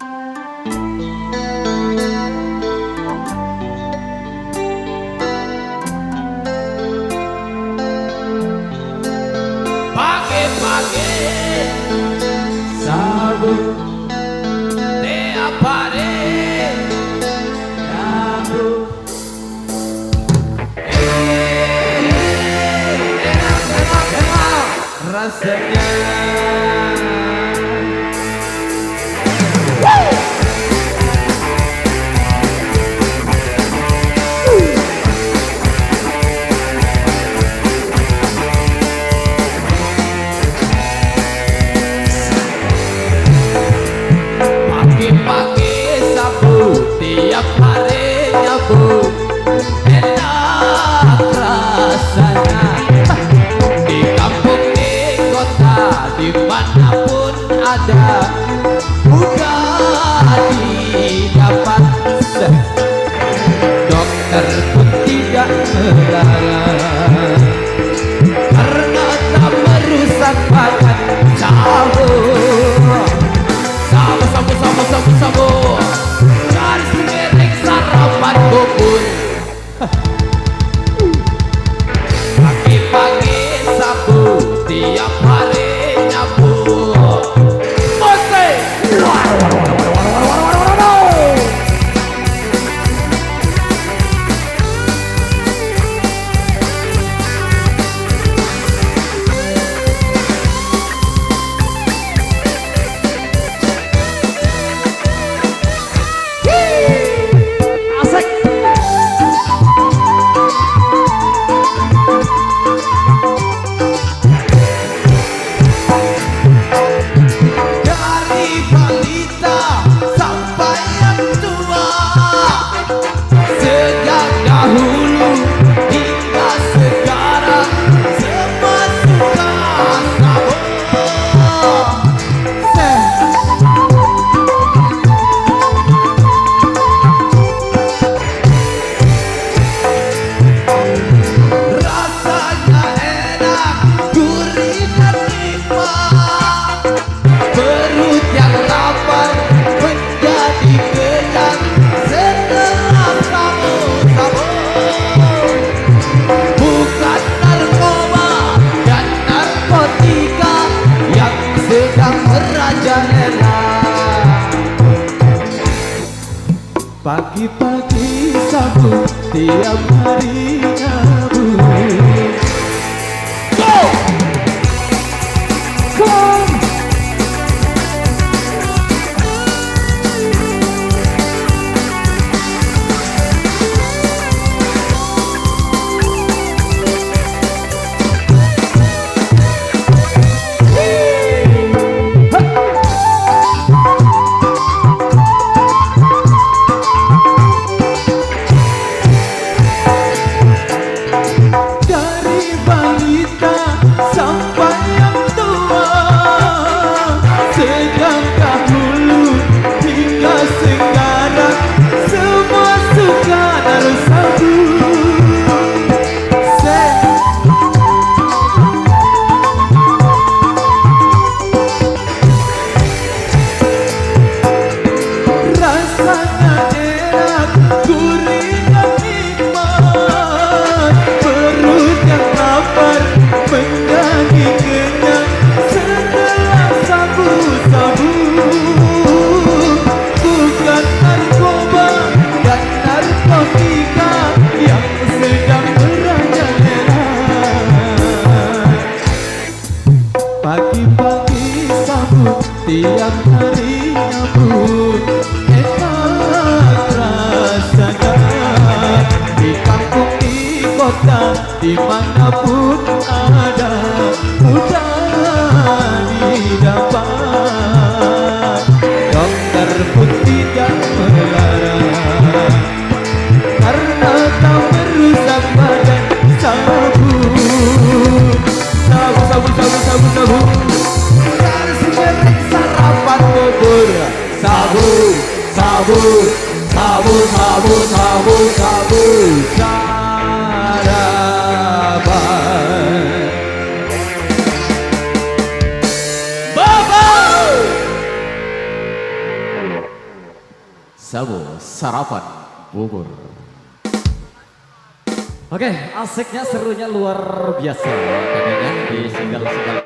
Pagi-pagi sabu tiap hari nyambut. Enak rasanya. Pagi-pagi sabu tiap hari nyabu, enak rasanya. Di kampung di kota dimanapun ada, mudah didapat. Dokter pun tidak melarang, karena tak merusak badan. Sabu dari segereng sarapan bubur. Pagi-pagi sabu tiap hari nyabu. Mose pagi-pagi sabu tiap hari nyabu. Go! Come! Pagi-pagi sabu tiap hari nyabu, enak rasanya. Di kampung di kota dimanapun ada, mudah didapat. Dokter pun tidak melarang, karena tak merusak badan. Sabu dari segereng sarapan bubur. Sabu sarapan. Bubur Sabu sarapan bubur. Oke, asiknya serunya luar biasa. Tentunya di single-single